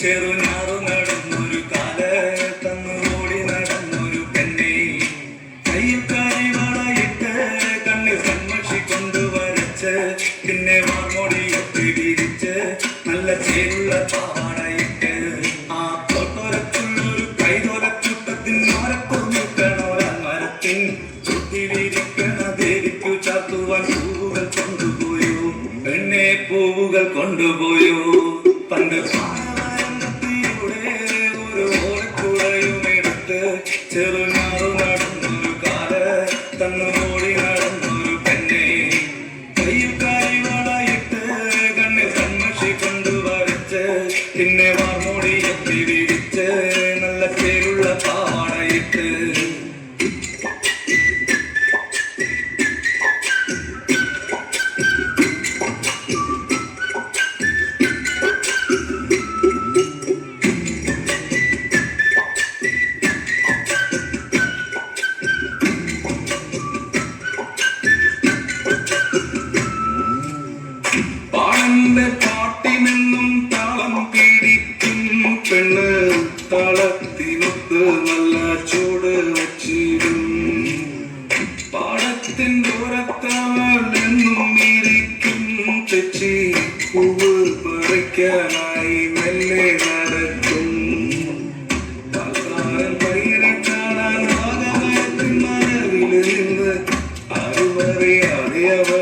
ചെറുഞാറു നടന്നൊരു കാല് തന്നുകൂടി നടന്നൊരു പെണ്ണെ കയ്യിൽ കരിവളയിട്ട് കണ്ണിൽ കൺമഷി കൊണ്ടുവരച്ച് പിന്നെ വാർമൊടിയൊക്കെ വിരിച്ച് നല്ല ചേരുള്ള പാവാടയിട്ട് ആ തൊട്ടൊരത്തുള്ളൊരു കൈതൊരക്കൂട്ടത്തിനോരക്കൊന്നിക്കണോരമരത്തിൻ ചുറ്റി വിരിക്കണതേരിക്കു ചാത്തുവാൻ പൂവുകൾ കൊണ്ടുപോയോ പെണ്ണെ പൂവുകൾ കൊണ്ടുപോയോ പണ്ട് പാലവരത്തിലൂടെ ഒരു ഓടക്കുടയുമെടുത്ത് ചെറുനാറു നടന്നൊരു കാല് തന്നുകൂടി നടന്നൊരു പെണ്ണെ കയ്യിൽ കരിവളയിട്ട് കണ്ണിൽ കൺമഷി കൊണ്ടുവരച്ച് പിന്നെ വാർമൊടിയെത്തി വിരിച്ച് നല്ല പേരുള്ള പാവാടയിട്ട് പാടന്റെ പാട്ടിനെന്നും താളം പിടിക്കും പെണ്ണ് താളത്തിനൊത്ത് നല്ല ചൂട് വച്ചിടും പാടത്തിൻ ദൂരത്തവൾ എന്നും ഇരിക്കും തെച്ചി പൂവ് പറിക്കാനായി മെല്ലെ നടക്കും പാൽക്കാരൻ പയ്യനെ കാണാൻ ആകാശത്തിൻ മരവിൽ നിന്ന് ആരുമറിയാതെ അവൾ